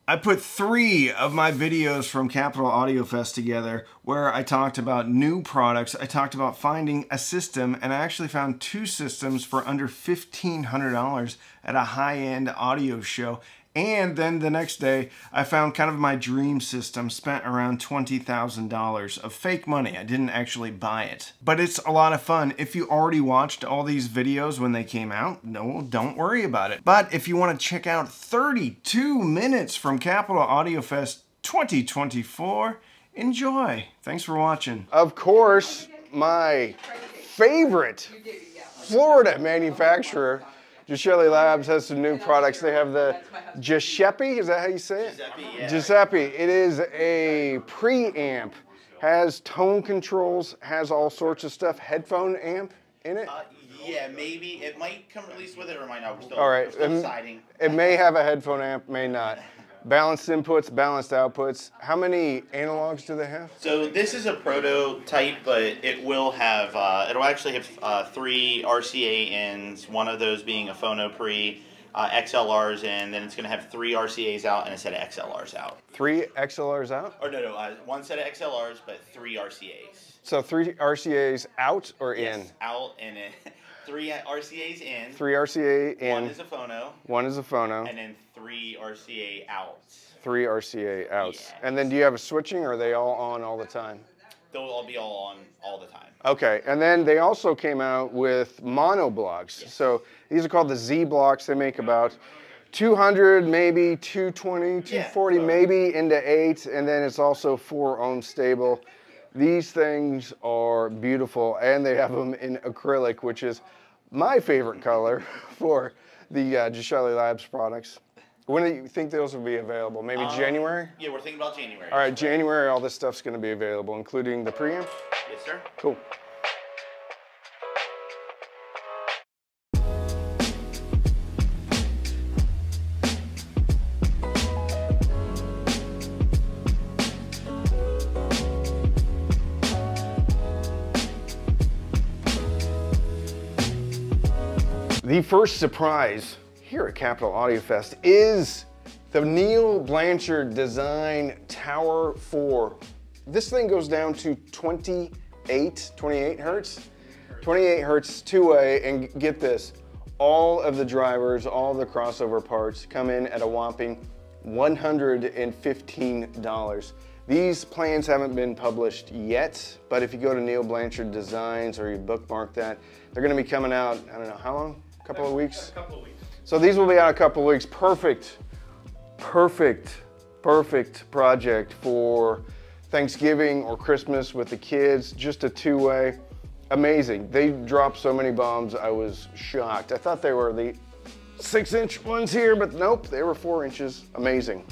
I put 3 of my videos from Capital Audio Fest together where I talked about new products, I talked about finding a system, and I actually found 2 systems for under $1,500 at a high-end audio show. And then the next day, I found kind of my dream system, spent around $20,000 of fake money. I didn't actually buy it. But it's a lot of fun. If you already watched all these videos when they came out, no, don't worry about it. But if you want to check out 32 minutes from Capital Audio Fest 2024, enjoy. Thanks for watching. Of course, my favorite Florida manufacturer, Giuseppe Labs, has some new products. They have the Giuseppe, is that how you say it? Giuseppe, yeah. Giuseppe. It is a preamp, has tone controls, has all sorts of stuff. Headphone amp in it? Yeah, maybe. It might come released with it or might not. We're still, all right. we're still deciding. It may have a headphone amp, may not. Balanced inputs, balanced outputs. How many analogs do they have? So this is a prototype, but it will have, it'll actually have 3 RCA ins, one of those being a phono pre, XLRs in, then it's going to have 3 RCAs out and a set of XLRs out. 3 XLRs out? Or no, 1 set of XLRs, but 3 RCAs. So 3 RCAs out or yes, in? Out and in. 3 RCAs in. 3 RCA in. 1 is a phono. 1 is a phono. And then 3 RCA outs. 3 RCA outs. Yeah. And then do you have a switching, or are they all on all the time? They'll all be all on all the time. Okay, and then they also came out with mono blocks. Yes. So these are called the Z blocks. They make about 200, maybe 220, 240, maybe into 8, and then it's also 4 ohm stable. These things are beautiful, and they have them in acrylic, which is my favorite color for the Giuseppe Labs products. When do you think those will be available? Maybe January? Yeah, we're thinking about January. All right, January, all this stuff's going to be available, including the preamp? Yes, sir. Cool. The first surprise here at Capital Audio Fest is the Neil Blanchard Design Tower 4. This thing goes down to 28 hertz? 28 hertz two-way, and get this, all of the drivers, all the crossover parts come in at a whopping $115. These plans haven't been published yet, but if you go to Neil Blanchard Designs or you bookmark that, they're gonna be coming out, I don't know, how long? A couple of weeks? A couple of weeks. So these will be out a couple of weeks. Perfect project for Thanksgiving or Christmas with the kids. Just a two-way. Amazing. They dropped so many bombs, I was shocked. I thought they were the 6-inch ones here, but nope, they were 4 inches. Amazing.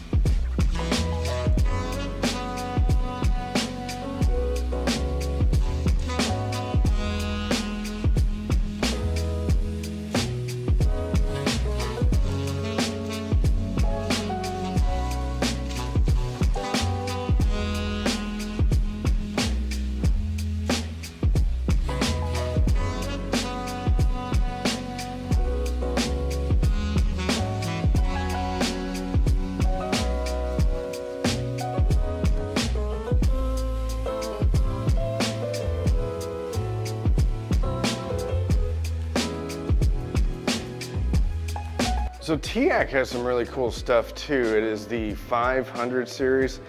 So TAC has some really cool stuff too. It is the 500 series,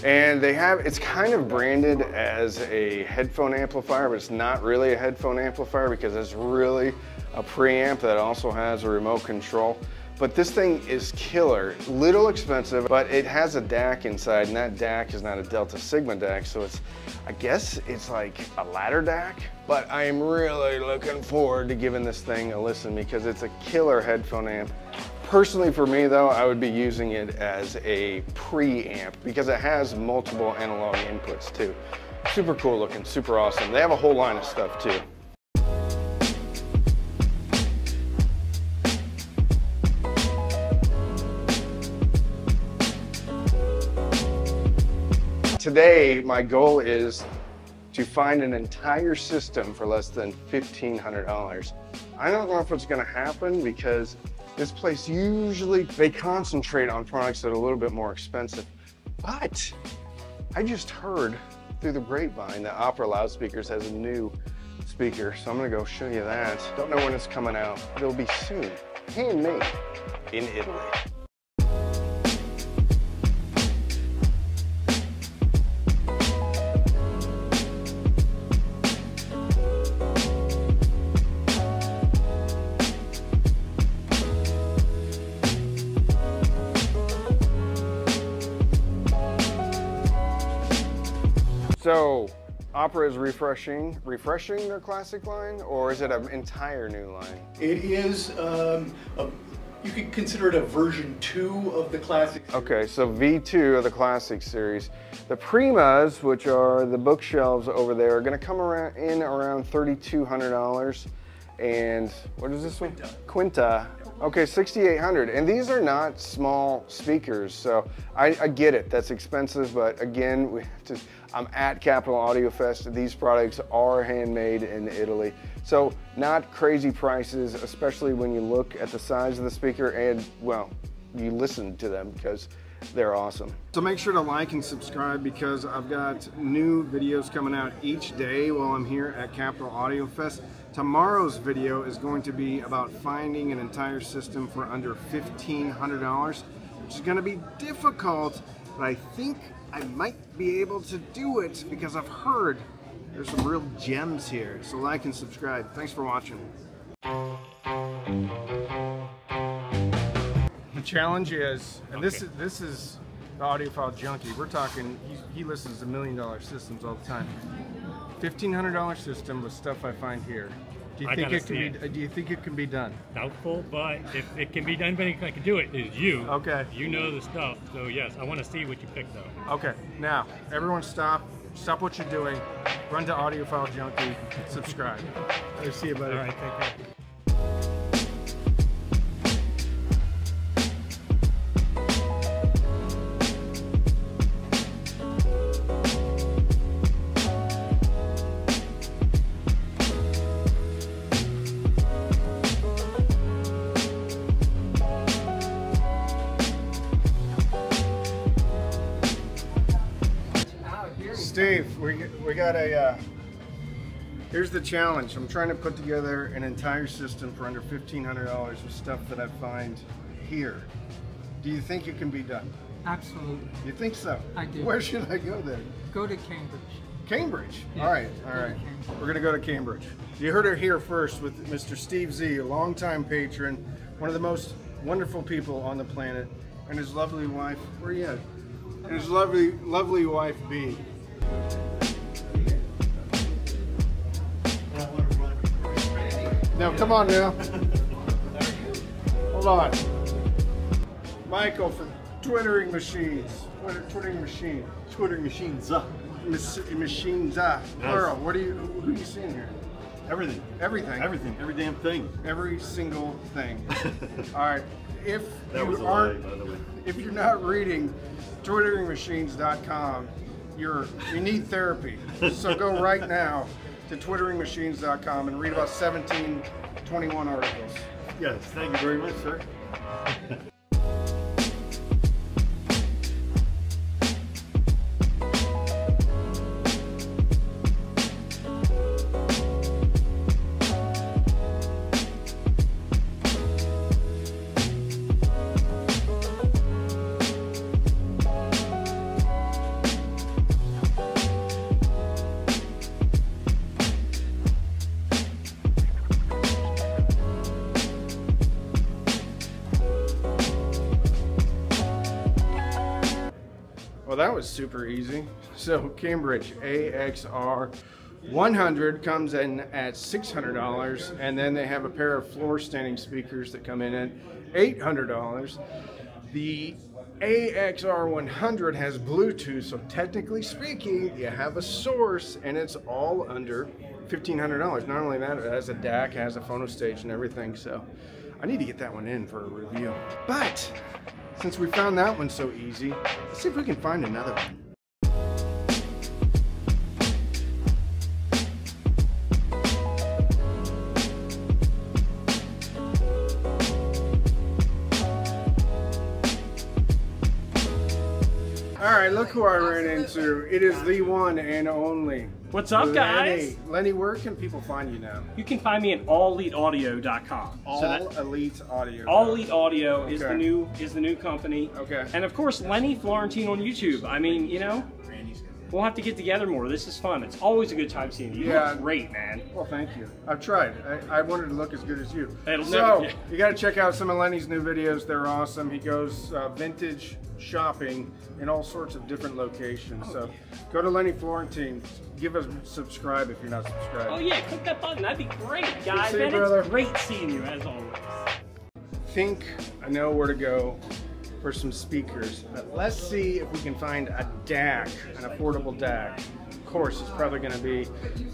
and they have, it's kind of branded as a headphone amplifier, but it's not really a headphone amplifier because it's really a preamp that also has a remote control. But this thing is killer, little expensive, but it has a DAC inside, and that DAC is not a Delta Sigma DAC, so it's, I guess it's like a ladder DAC. But I am really looking forward to giving this thing a listen because it's a killer headphone amp. Personally for me though, I would be using it as a preamp because it has multiple analog inputs too. Super cool looking, super awesome. They have a whole line of stuff too. Today, my goal is to find an entire system for less than $1,500. I don't know if it's gonna happen because This place usually, they concentrate on products that are a little bit more expensive. But I just heard through the grapevine that Opera Loudspeakers has a new speaker, so I'm gonna go show you that. Don't know when it's coming out, but it'll be soon. Handmade in Italy. So, Opera is refreshing their classic line, or is it an entire new line? It is, you could consider it a version 2 of the classic series. Okay, so V2 of the classic series. The Primas, which are the bookshelves over there, are gonna come around $3,200. And what is this one? Quinta. Okay, 6,800. And these are not small speakers, so I get it. That's expensive, but again, we have to, I'm at Capital Audio Fest. These products are handmade in Italy. So not crazy prices, especially when you look at the size of the speaker and, well, you listen to them because they're awesome. So make sure to like and subscribe because I've got new videos coming out each day while I'm here at Capital Audio Fest. Tomorrow's video is going to be about finding an entire system for under $1,500, which is going to be difficult, but I think I might be able to do it because I've heard there's some real gems here. So like and subscribe. Thanks for watching. The challenge is, and this is the audiophile junkie. We're talking, he listens to $1 million systems all the time. $1,500 system with stuff I find here. Do you think it can be done? Doubtful, but if it can be done, anybody that can do it is you. Okay. You know the stuff, so yes, I want to see what you picked though. Okay, now everyone stop what you're doing, run to Audiophile Junkie, subscribe. I'll see you, buddy. All right, take care. Steve, we got a, here's the challenge. I'm trying to put together an entire system for under $1,500 with stuff that I find here. Do you think it can be done? Absolutely. You think so? I do. Where should I go then? Go to Cambridge. Cambridge? Yeah. All right. We're going to go to Cambridge. You heard it here first with Mr. Steve Z, a longtime patron, one of the most wonderful people on the planet, and his lovely wife, where are you at? And his lovely wife, B. Now, come on now. Hold on. Michael from Twittering Machines. Twittering Machine. Twittering Machines. Machines. Plural. Who are you seeing here? Everything. Everything. Everything. Every damn thing. Every single thing. All right. If that was you a lie, aren't, by the way. if you're not reading twitteringmachines.com, you need therapy. So go right now to twitteringmachines.com and read about 21 articles. Yes, thank you very much, sir. Well, that was super easy. So Cambridge AXR 100 comes in at $600, and then they have a pair of floor standing speakers that come in at $800. The AXR 100 has Bluetooth, so technically speaking, you have a source, and it's all under $1,500. Not only that, it has a DAC, it has a phono stage and everything, so I need to get that one in for a review. But since we found that one so easy, let's see if we can find another one. All right, look who I ran into. It is the one and only. What's up, guys? Lenny, where can people find you now? You can find me at alleliteaudio.com. All Elite Audio. All Elite Audio is the new company. Okay. And of course, Lenny Florentine on YouTube. I mean, you know, we'll have to get together more. This is fun. It's always a good time seeing you. You look great, man. Well, thank you. I've tried. I wanted to look as good as you. You got to check out some of Lenny's new videos. They're awesome. He goes vintage shopping in all sorts of different locations. So go to Lenny Florentine. Give us subscribe if you're not subscribed. Oh yeah, click that button. That'd be great, guys. See you, man, brother. it's great seeing you as always. Think I know where to go for some speakers, but let's see if we can find a DAC, an affordable DAC. Of course, it's probably going to be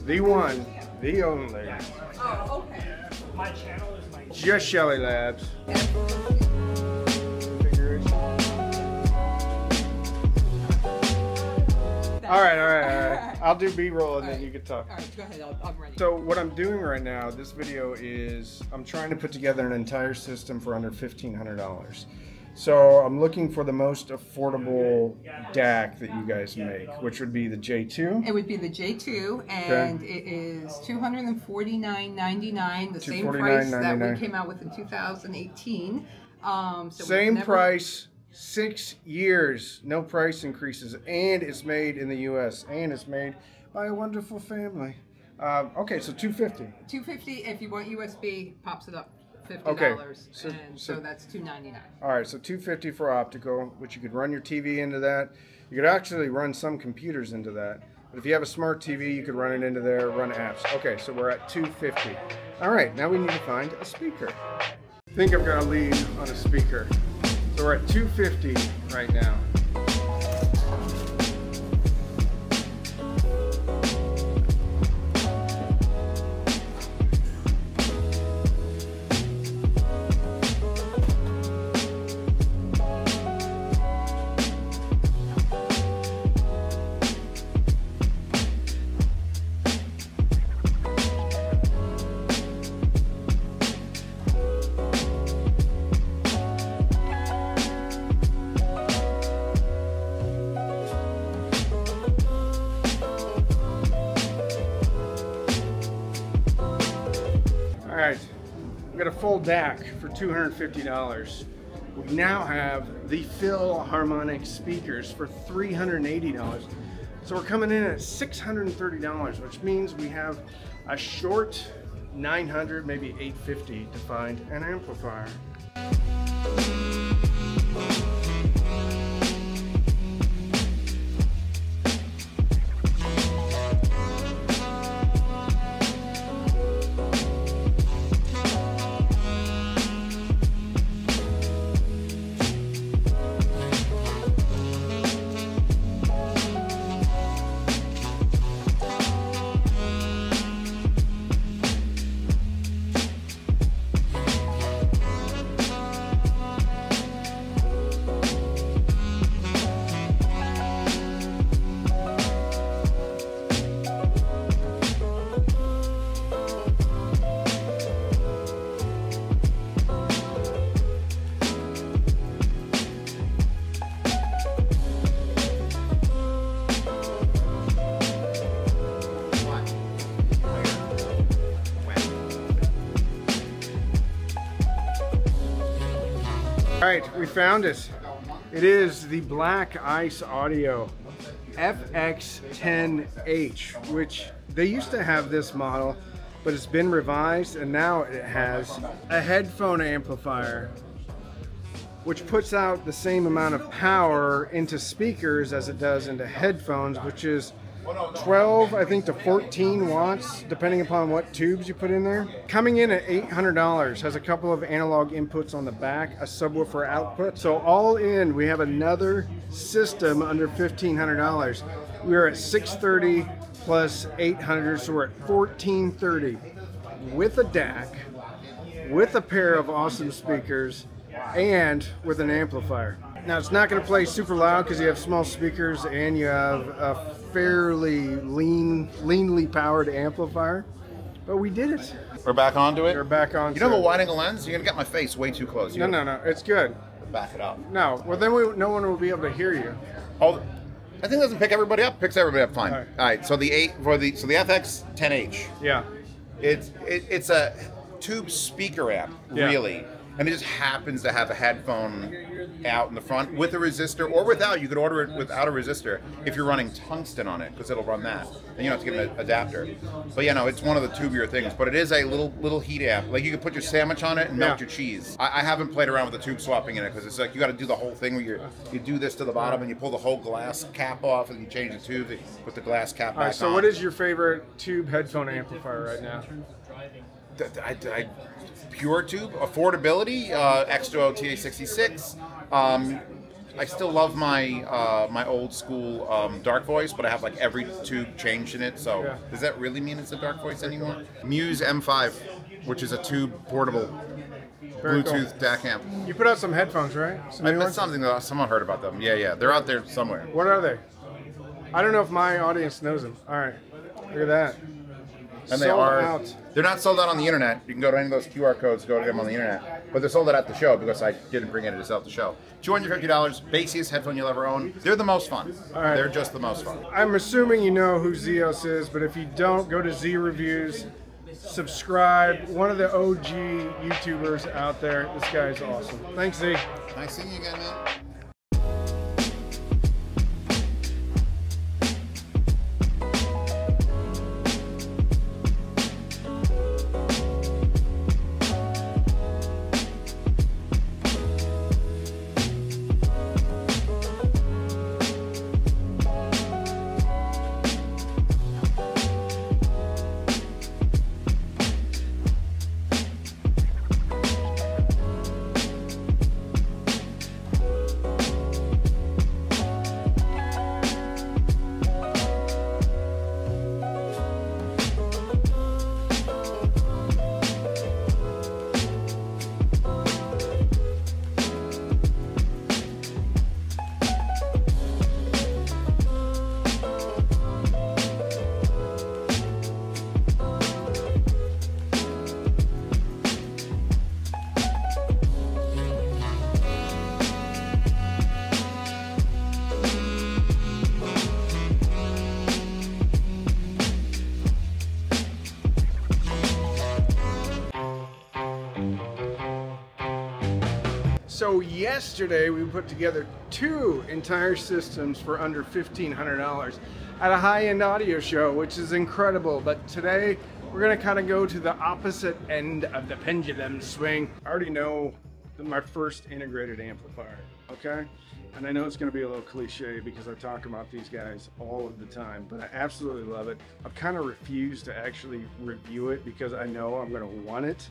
the one, the only. Oh, okay. My channel is my Just Shelly Labs. All right. I'll do B-roll and then you can talk. All right, go ahead. I'm ready. So what I'm doing right now, this video is, I'm trying to put together an entire system for under $1,500. So I'm looking for the most affordable DAC that you guys make, which would be the J2. It would be the J2, and it is $249.99, the same price that we came out with in 2018. Same price, 6 years, no price increases, and it's made in the U.S. and it's made by a wonderful family. Okay, so $250. $250 if you want USB, pops it up. $50, okay, so that's $299. All right, so $250 for optical, which you could run your TV into that. You could actually run some computers into that. But if you have a smart TV, you could run it into there, run apps. Okay, so we're at $250. All right, now we need to find a speaker. I think I've got a lead on a speaker. So we're at $250 right now. All right, we got a full DAC for $250. We now have the Philharmonic speakers for $380. So we're coming in at $630, which means we have a short $900, maybe $850 to find an amplifier. All right, we found it. It is the Black Ice Audio FX10H, which they used to have this model, but it's been revised and now it has a headphone amplifier, which puts out the same amount of power into speakers as it does into headphones, which is 12, I think, to 14 watts, depending upon what tubes you put in there. Coming in at $800, has a couple of analog inputs on the back, a subwoofer output. So all in, we have another system under $1,500. We're at $630 plus $800, so we're at $1,430 with a DAC, with a pair of awesome speakers, and with an amplifier. Now it's not going to play super loud because you have small speakers and you have a fairly leanly powered amplifier, but we did it. We're back onto it? We're back on. You know, I'm widening a lens? You're going to get my face way too close. No, it's good. back it up. No, well then no one will be able to hear you. Oh, I think it doesn't pick everybody up. Picks everybody up fine. All right. So the FX 10H. Yeah. It's a tube speaker amp, really, and it just happens to have a headphone out in the front with a resistor or without. You could order it without a resistor if you're running tungsten on it, because it'll run that, and you don't have to get an adapter. But yeah, no, it's one of the tubier things. But it is a little heat amp. Like you could put your sandwich on it and melt your cheese. I haven't played around with the tube swapping in it because it's like you got to do the whole thing where you do this to the bottom and you pull the whole glass cap off and you change the tube, and put the glass cap back on. So what is your favorite tube headphone amplifier right now? Pure tube, affordability, X2O TA66. I still love my old school Dark Voice, but I have like every tube changed in it. So does that really mean it's a Dark Voice anymore? Muse M5, which is a tube portable Bluetooth DAC amp. You put out some headphones, right? Someone heard about them. Yeah, they're out there somewhere. What are they? I don't know if my audience knows them. All right, look at that. And they're not sold out on the internet. You can go to any of those QR codes, go to them on the internet. But they're sold out at the show because I didn't bring any to sell at the show. $250, bassiest headphone you'll ever own. They're the most fun. All right. They're just the most fun. I'm assuming you know who Zeos is, but if you don't, go to Z Reviews, subscribe. One of the OG YouTubers out there. This guy is awesome. Thanks, Z. Nice seeing you again, man. So yesterday we put together 2 entire systems for under $1,500 at a high-end audio show, which is incredible. But today we're gonna kind of go to the opposite end of the pendulum swing. I already know my first integrated amplifier, okay? And I know it's gonna be a little cliche because I talk about these guys all of the time, but I absolutely love it. I've kind of refused to actually review it because I know I'm gonna want it.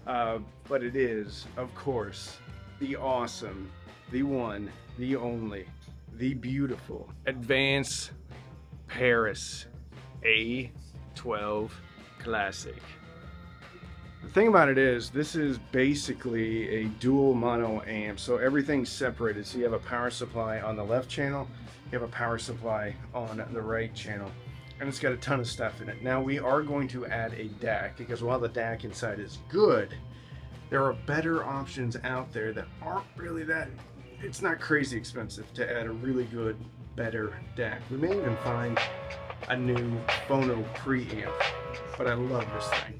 But it is, of course, the awesome, the one, the only, the beautiful Advance Paris A12 Classic. The thing about it is, this is basically a dual mono amp, so everything's separated. So you have a power supply on the left channel, you have a power supply on the right channel, and it's got a ton of stuff in it. Now we are going to add a DAC, because while the DAC inside is good, there are better options out there that aren't really that, it's not crazy expensive to add a really good, better DAC. We may even find a new phono preamp, but I love this thing.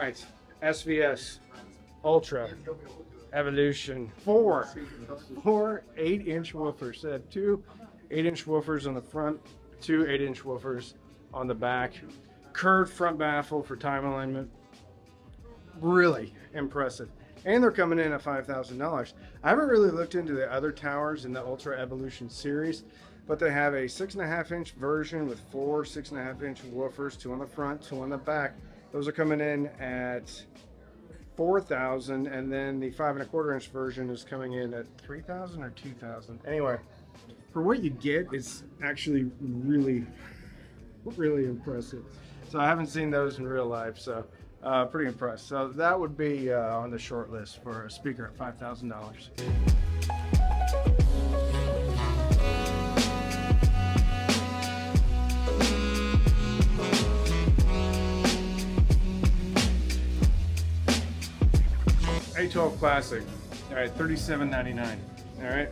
right, SVS Ultra Evolution 4 8-inch woofers. So I have two 8-inch woofers on the front, two 8-inch woofers on the back. Curved front baffle for time alignment. Really impressive. And they're coming in at $5,000. I haven't really looked into the other towers in the Ultra Evolution series, but they have a 6.5-inch version with four 6.5-inch woofers, two on the front, two on the back. Those are coming in at $4,000, and then the 5.25-inch version is coming in at $3,000 or $2,000. Anyway, for what you get, it's actually really impressive. So I haven't seen those in real life, so pretty impressed. So that would be on the short list for a speaker at $5,000. A12 Classic. All right, $37.99. All right.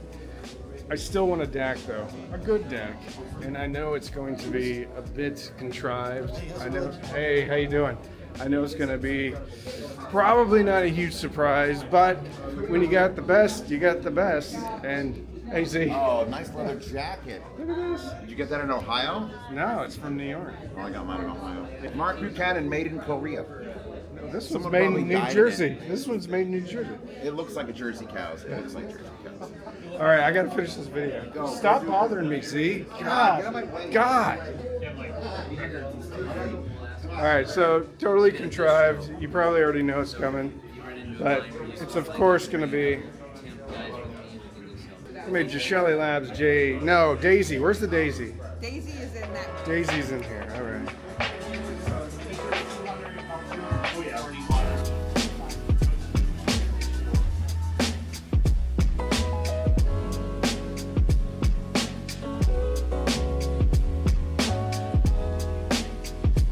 I still want a DAC though, a good DAC, and I know it's going to be a bit contrived. I know. Hey, how you doing? I know it's going to be probably not a huge surprise, but when you got the best, you got the best. And hey, Z. Oh, nice leather jacket. Look at this. Did you get that in Ohio? No, it's from New York. Oh, I got mine in Ohio. Mark Buchanan, made in Korea. No, this one's Someone made probably in New dyed Jersey. it. This one's made in New Jersey. It looks like a Jersey cow's. It looks like Jersey cows. All right, I got to finish this video. Go. Stop bothering me, Z. Get out of my way. God. All right, so totally contrived. You probably already know it's coming, but it's of course going to be. I made Gishelli Labs Daisy. Where's the Daisy? Daisy is in that. Daisy's in here. All right.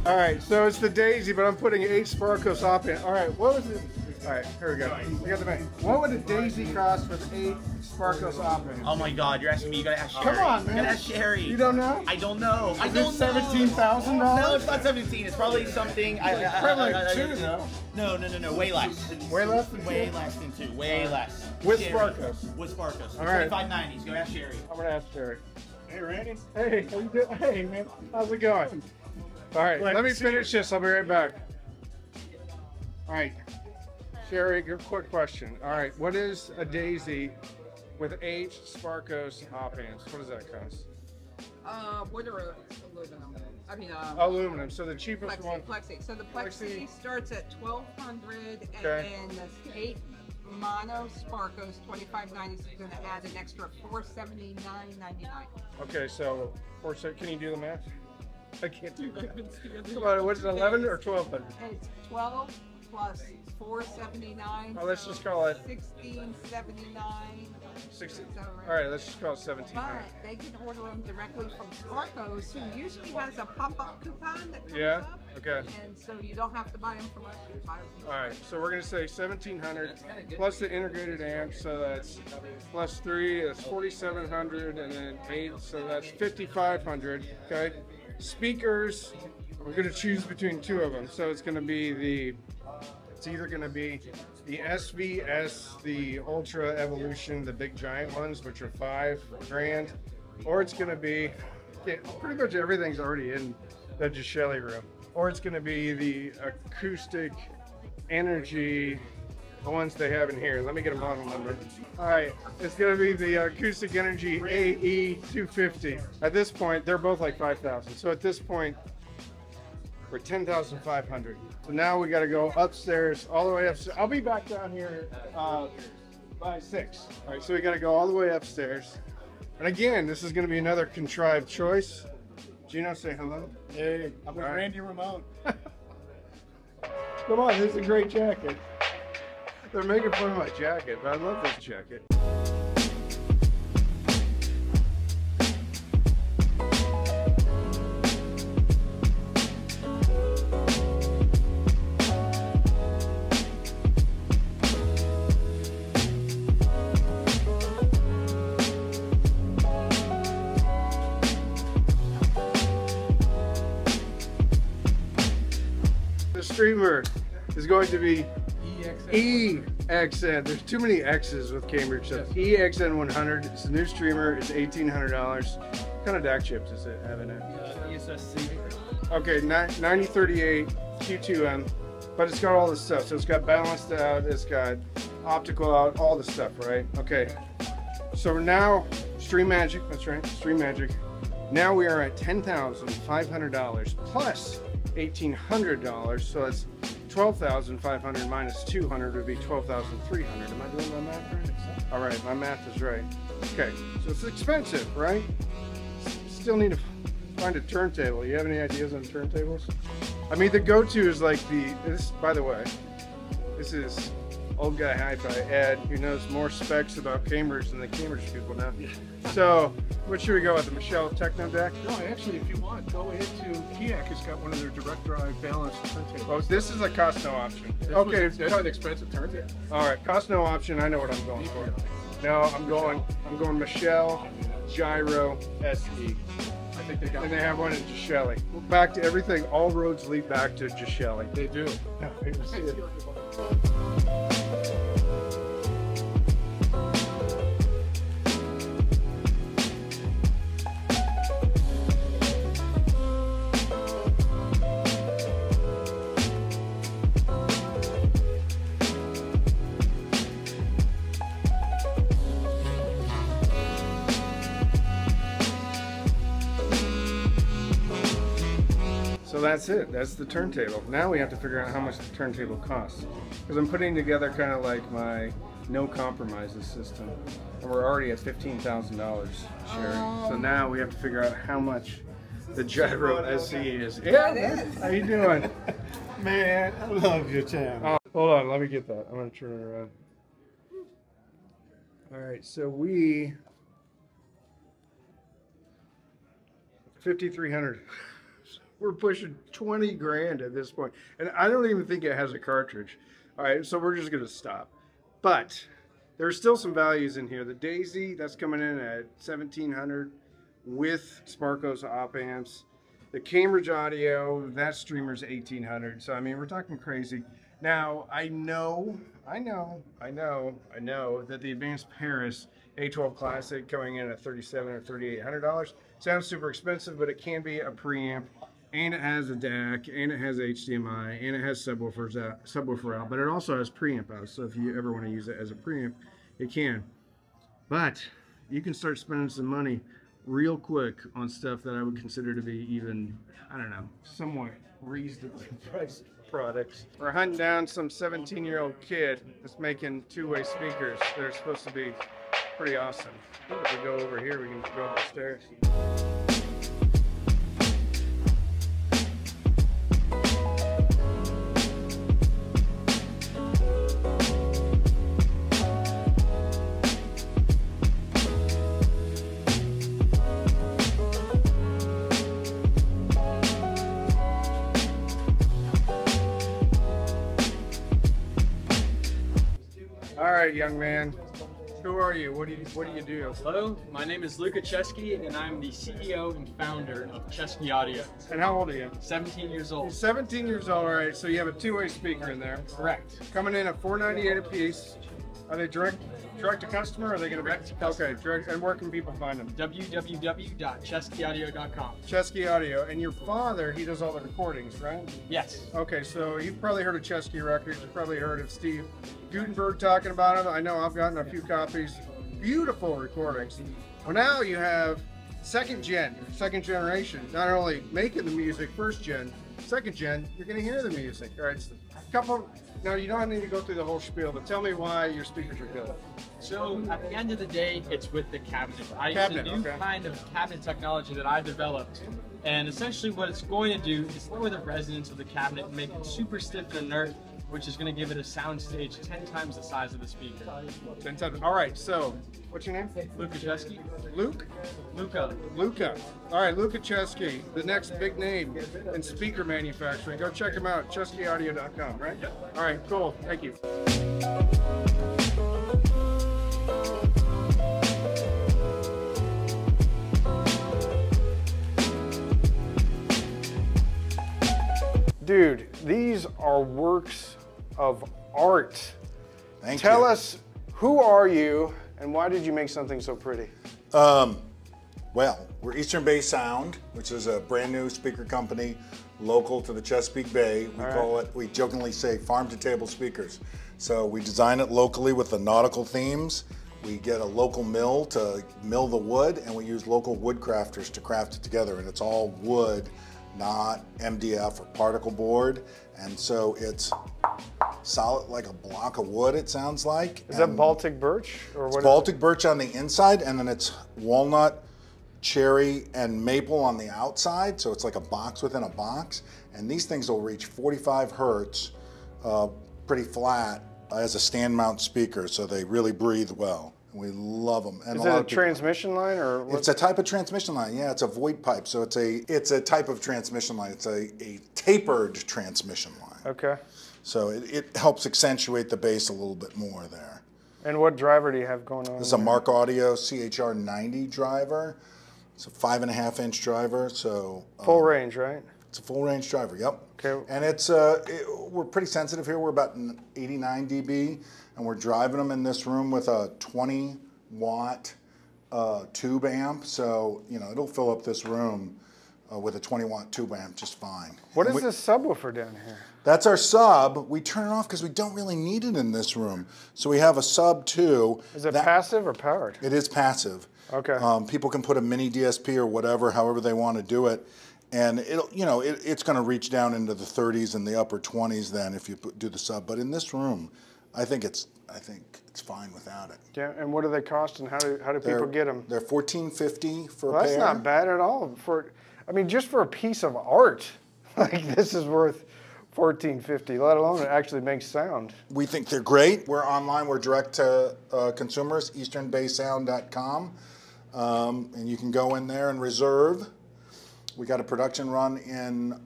All right, so it's the Daisy, but I'm putting 8 Sparkos op in. All right, what was it? All right, here we go. We got the man. What would a Daisy cost with 8 Sparkos op in? Oh my God, you're asking me. You gotta ask Sherry. Come on, man. You gotta ask Sherry. You don't know? I don't know. I Is don't it know. $17,000? No, it's not 17. It's probably something. Probably like 2, though. No. Way less. Way less than 2? Way less than 2. Way less. With Sherry. Sparkos. With Sparkos. All right. $25.90. Go ask Sherry. I'm gonna ask Sherry. Hey, Randy. Hey, how you doing? Hey, man. How's it going? All right, let me finish this. I'll be right back. All right, Sherry, good quick question. All right, what is a Daisy with 8 Sparkos op amps? What does that cost? What are aluminum? I mean, aluminum. So the cheapest one. Plexi. So the Plexi starts at $1,200, Okay. and the 8 mono Sparkos $25.90. So you're gonna add an extra $479.99. Okay, so can you do the math? I can't do that. Come on, what's it, 11 or 1,200? And it's 12 plus $479. Oh, let's just call it $16.79. 60. Is that right? All right, let's just call it 17. But they can order them directly from Sparkos, who usually has a pop-up coupon that comes Yeah? up. Okay. And so you don't have to buy them from us. You buy them from All right, so we're gonna say 1,700 plus the integrated amp, so that's plus 3, that's 4,700, and then 8, so that's 5,500. Okay. Speakers, we're gonna choose between 2 of them, so it's gonna be it's either gonna be the SVS, the Ultra Evolution, the big giant ones, which are $5 grand, or it's gonna be pretty much everything's already in the Gishelli room. Or it's going to be the acoustic energy, the ones they have in here. Let me get a model number. All right, it's going to be the acoustic energy AE250. At this point, they're both like 5,000. So at this point, we're 10,500. So now we got to go upstairs, all the way upstairs. I'll be back down here by 6. All right, so we got to go all the way upstairs. And again, this is going to be another contrived choice. Gino, say hello. Hey, I'm with Randy Ramon. Come on, this is a great jacket. They're making fun of my jacket, but I love this jacket. Streamer is going to be EXN. There's too many X's with Cambridge stuff. EXN 100. It's a new streamer. It's $1,800. What kind of DAC chips is it having it? ESSC. Okay, 9038 Q2M. But it's got all this stuff. So it's got balanced out. It's got optical out. All the stuff, right? Okay. So now Stream Magic. That's right. Stream Magic. Now we are at $10,500 plus $1,800. So that's $12,500 minus 200 would be $12,300. Am I doing my math right? All right, my math is right. Okay, so it's expensive, right? Still need to find a turntable. You have any ideas on turntables? I mean, the go-to is like this, by the way, this is old guy Hi-Fi Ed, who knows more specs about Cambridge than the Cambridge people now. So, what should we go with, the Michelle Techno DAC? No, actually, if you want, go ahead to TIAC. Has got one of their direct drive balanced turntables. Oh, this is a cost no option. Okay, that's an expensive turntable. All right, cost no option. I know what I'm going for. No, I'm going Michelle Gyro SE. I think they got. And they have one in Gishelli. Back to everything. All roads lead back to Gishelli. They do. So that's it. That's the turntable. Now we have to figure out how much the turntable costs. Because I'm putting together kind of like my no compromises system. And we're already at $15,000 sharing. So now we have to figure out how much the Gyro SE is. Yeah, it is. How you doing? Man, I love your channel. Hold on, let me get that. I'm going to turn it around. All right, so we... 5,300. We're pushing 20 grand at this point. And I don't even think it has a cartridge. All right, so we're just gonna stop. But there's still some values in here. The Daisy, that's coming in at 1,700 with Sparkos op amps. The Cambridge Audio, that streamer's 1,800. So I mean, we're talking crazy. Now, I know that the Advanced Paris A12 Classic coming in at $3,700 or $3,800 sounds super expensive, but it can be a preamp. And it has a DAC, and it has HDMI, and it has subwoofer out, but it also has preamp out. So if you ever want to use it as a preamp, you can. But you can start spending some money real quick on stuff that I would consider to be even, I don't know, somewhat reasonably priced products. We're hunting down some 17-year-old kid that's making two-way speakers that are supposed to be pretty awesome. If we go over here, we can go up the stairs. All right, young man. Who are you? What do you do? Hello, my name is Luca Chesky, and I'm the CEO and founder of Chesky Audio. And how old are you? 17 years old. You're 17 years old, all right. So you have a two-way speaker in there. Correct. Coming in at $498 a piece. Are they direct to customer? Or are they going to be Direct to customer. Okay, direct. And where can people find them? www.cheskyaudio.com. Chesky Audio. And your father, he does all the recordings, right? Yes. Okay, so you've probably heard of Chesky Records. You've probably heard of Steve Gutenberg talking about him. I know I've gotten a few copies. Beautiful recordings. Well, now you have second generation. Not only making the music, first gen, second gen, you're going to hear the music. All right, so a couple. Now, you don't need to go through the whole spiel, but tell me why your speakers are good. So at the end of the day, it's with the cabinet. It's a new kind of cabinet technology that I developed. And essentially what it's going to do is lower the resonance of the cabinet and make it super stiff and inert, which is going to give it a sound stage 10 times the size of the speaker. 10 times. All right, so what's your name? Luca Chesky. Luke? Luca. Luca. All right, Luca Chesky, the next big name in speaker manufacturing. Go check him out, cheskyaudio.com, right? Yep. All right, cool. Thank you. Dude, these are works of art. Thank Tell you. us, who are you and why did you make something so pretty? Well, we're Eastern Bay Sound, which is a brand new speaker company local to the Chesapeake Bay. We call it, we jokingly say, farm to table speakers. So we design it locally with the nautical themes. We get a local mill to mill the wood, and we use local wood crafters to craft it together. And it's all wood, not MDF or particle board. And so it's solid like a block of wood, it sounds like. Is that Baltic birch? Or what? It's Baltic birch on the inside, and then it's walnut, cherry, and maple on the outside. So it's like a box within a box. And these things will reach 45 hertz, pretty flat, as a stand mount speaker. So they really breathe well. And we love them. And is it a transmission line or what? It's a type of transmission line. Yeah, it's a void pipe. So it's a type of transmission line. It's a tapered transmission line. Okay. So it helps accentuate the bass a little bit more there. And what driver do you have going on? This is a Mark Audio CHR 90 driver. It's a 5.5-inch driver. So full range, right? It's a full range driver. Yep. Okay. And it's we're pretty sensitive here. We're about 89 dB, and we're driving them in this room with a 20-watt tube amp. So it'll fill up this room with a 20-watt tube amp just fine. What is this subwoofer down here? That's our sub. We turn it off because we don't really need it in this room. So we have a sub too. Is it passive or powered? It is passive. Okay. People can put a mini DSP or whatever, however they want to do it. And it's going to reach down into the 30s and the upper 20s then if you do the sub. But in this room, I think it's fine without it. Yeah. And what do they cost, and how do people get them? They're $14.50 for a Well, pair. that's not bad at all. Just for a piece of art, like this is worth $14.50. Let alone it actually makes sound. We think they're great. We're online. We're direct to consumers. EasternBaySound.com, and you can go in there and reserve. We got a production run in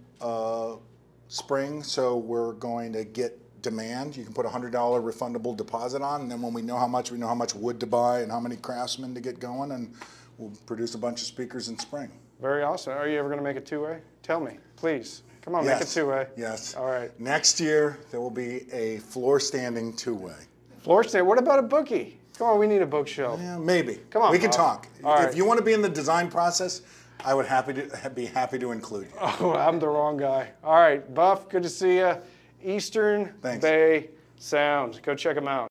spring, so we're going to get demand. You can put a $100 refundable deposit on, and then when we know how much wood to buy and how many craftsmen to get going, and we'll produce a bunch of speakers in spring. Very awesome. Are you ever going to make it two-way? Tell me, please. Come on, Yes. make it two-way. Yes. All right. Next year, there will be a floor standing two-way. Floor stand. What about a bookie? Come on, we need a bookshelf. Yeah, maybe. Come on, we can Bob. talk. All right. If you want to be in the design process, I would be happy to include you. Oh, I'm the wrong guy. All right, Buff, good to see you. Eastern Thanks. Bay Sound. Go check them out.